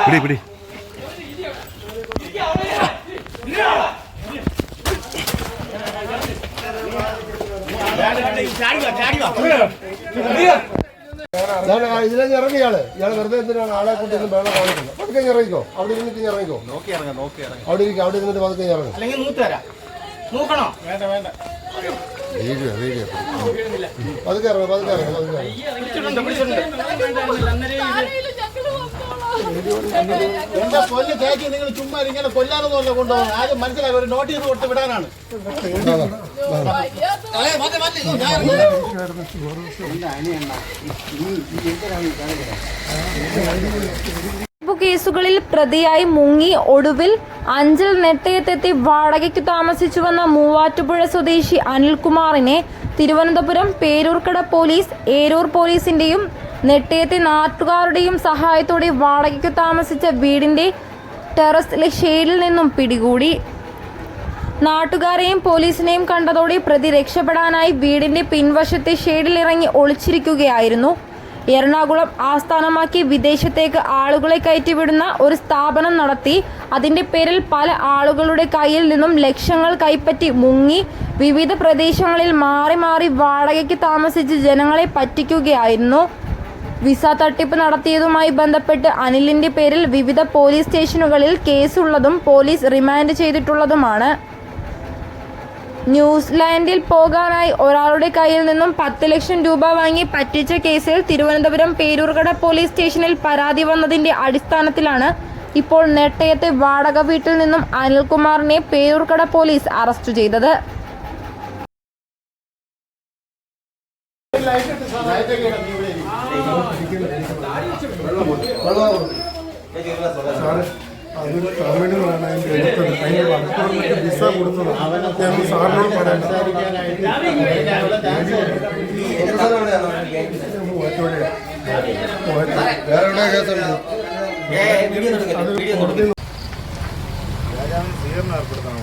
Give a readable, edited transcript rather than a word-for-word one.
പിടി പിടി ഇതിലേക്ക് ഇറങ്ങിയാള് ഇയാൾ വെറുതെ എന്തിനാണ് ആളെ കൊണ്ട് വെള്ളം കാണിക്കുന്നത്? പതുക്കെ ഇറങ്ങിക്കോ, അവിടെ ഇരുന്നിട്ട് ഇറങ്ങിക്കോ, അവിടെ ഇരിക്കും, അവിടെ ഇരുന്നിട്ട് പതുക്കെ ഇറങ്ങും. വീഡിയോ വീഡിയോ പതുക്കെ ഇറങ്ങും, പതുക്കെ ഇറങ്ങും, പതുക്കെ എന്റെ കൊല്ല് തേക്കി നിങ്ങൾ ചുമ്മാ ഇങ്ങനെ കൊല്ലാനൊന്നുമല്ല കൊണ്ടുപോകണം. ആദ്യം മനസ്സിലായി, ഒരു നോട്ടീസ് കൊടുത്ത് വിടാനാണ്. കേസുകളിൽ പ്രതിയായി മുങ്ങി ഒടുവിൽ അഞ്ചൽ നെട്ടയത്തെത്തി വാടകയ്ക്ക് താമസിച്ചു വന്ന മൂവാറ്റുപുഴ സ്വദേശി അനിൽകുമാറിനെ തിരുവനന്തപുരം പേരൂർക്കട പോലീസ്, ഏരൂർ പോലീസിന്റെയും നെട്ടയത്തെ നാട്ടുകാരുടെയും സഹായത്തോടെ വാടകയ്ക്ക് താമസിച്ച വീടിന്റെ ടെറസിലെ ഷെയ്ഡിൽ നിന്നും പിടികൂടി. നാട്ടുകാരെയും പോലീസിനെയും കണ്ടതോടെ പ്രതി രക്ഷപ്പെടാനായി വീടിന്റെ പിൻവശത്തെ ഷെയ്ഡിൽ ഇറങ്ങി ഒളിച്ചിരിക്കുകയായിരുന്നു. എറണാകുളം ആസ്ഥാനമാക്കി വിദേശത്തേക്ക് ആളുകളെ കയറ്റിവിടുന്ന ഒരു സ്ഥാപനം നടത്തി അതിന്റെ പേരിൽ പല ആളുകളുടെ കയ്യിൽ നിന്നും ലക്ഷങ്ങൾ കൈപ്പറ്റി മുങ്ങി വിവിധ പ്രദേശങ്ങളിൽ മാറി മാറി വാടകയ്ക്ക് താമസിച്ച് ജനങ്ങളെ പറ്റിക്കുകയായിരുന്നു. വിസ തട്ടിപ്പ് നടത്തിയതുമായി ബന്ധപ്പെട്ട് അനിലിന്റെ പേരിൽ വിവിധ പോലീസ് സ്റ്റേഷനുകളിൽ കേസുള്ളതും പോലീസ് റിമാൻഡ് ചെയ്തിട്ടുള്ളതുമാണ്. ന്യൂസിലാൻഡിൽ പോകാനായി ഒരാളുടെ കയ്യിൽ നിന്നും 10 ലക്ഷം രൂപ വാങ്ങി പറ്റിച്ച കേസിൽ തിരുവനന്തപുരം പേരൂർക്കട പോലീസ് സ്റ്റേഷനിൽ പരാതി വന്നതിന്റെ അടിസ്ഥാനത്തിലാണ് ഇപ്പോൾ നെട്ടയത്തെ വാടക വീട്ടിൽ നിന്നും അനിൽകുമാറിനെ പേരൂർക്കട പോലീസ് അറസ്റ്റ് ചെയ്തത്. അതൊരു കമ്പനികളാണ് അതിൻ്റെ എടുത്തത്. അതിൻ്റെ വർക്കറിന് വിസ കൊടുത്തത് ഞാൻ സാറിനോട് പറയാം. സ്വീകരണം ഏർപ്പെടുത്തണം.